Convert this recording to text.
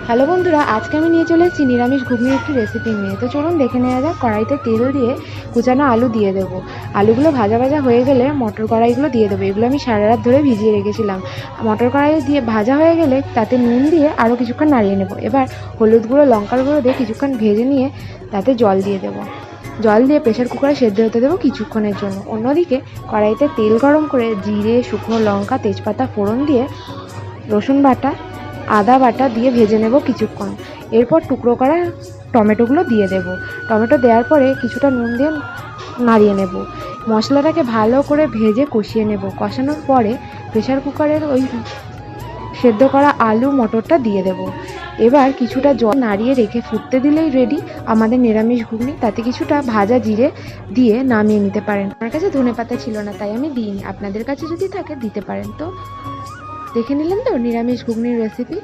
Hello বন্ধুরা, আজকে আমি নিয়ে চলে এসেছি নিরামিষ ঘুগনির একটি রেসিপি নিয়ে। তো চলুন দেখে নেওয়া যাক। কড়াইতে তেল দিয়ে কুচানো আলু দিয়ে দেবো। আলুগুলো ভাজা ভাজা হয়ে গেলে মটর কড়াইগুলো দিয়ে দেবো। এগুলো আমি সারা রাত ধরে ভিজিয়ে রেখেছিলাম। মটর কড়াই দিয়ে ভাজা হয়ে গেলে তাতে নুন দিয়ে আরও কিছুক্ষণ নাড়িয়ে নেব। এবার হলুদ গুঁড়ো, লঙ্কার গুঁড়ো দিয়ে কিছুক্ষণ ভেজে নিয়ে তাতে জল দিয়ে দেবো। জল দিয়ে প্রেশার কুকারে সেদ্ধ হতে দেবো কিছুক্ষণের জন্য। অন্যদিকে কড়াইতে তেল গরম করে জিরে, শুকনো লঙ্কা, তেজপাতা ফোড়ন দিয়ে রসুন বাটা, আদা বাটা দিয়ে ভেজে নেব কিছুক্ষণ। এরপর টুকরো করা টমেটোগুলো দিয়ে দেব। টমেটো দেওয়ার পরে কিছুটা নুন দিয়ে নাড়িয়ে নেব। মশলাটাকে ভালো করে ভেজে কষিয়ে নেব। কষানোর পরে প্রেশার কুকারের ওই সেদ্ধ করা আলু মটরটা দিয়ে দেব। এবার কিছুটা জল নাড়িয়ে রেখে ফুটতে দিলেই রেডি আমাদের নিরামিষ ঘুগনি। তাতে কিছুটা ভাজা জিরে দিয়ে নামিয়ে নিতে পারেন। আমার কাছে ধনেপাতা ছিল না, তাই আমি দিইনি। আপনাদের কাছে যদি থাকে দিতে পারেন। তো দেখে নিলেন তো নিরামিষ ঘুগনির রেসিপি।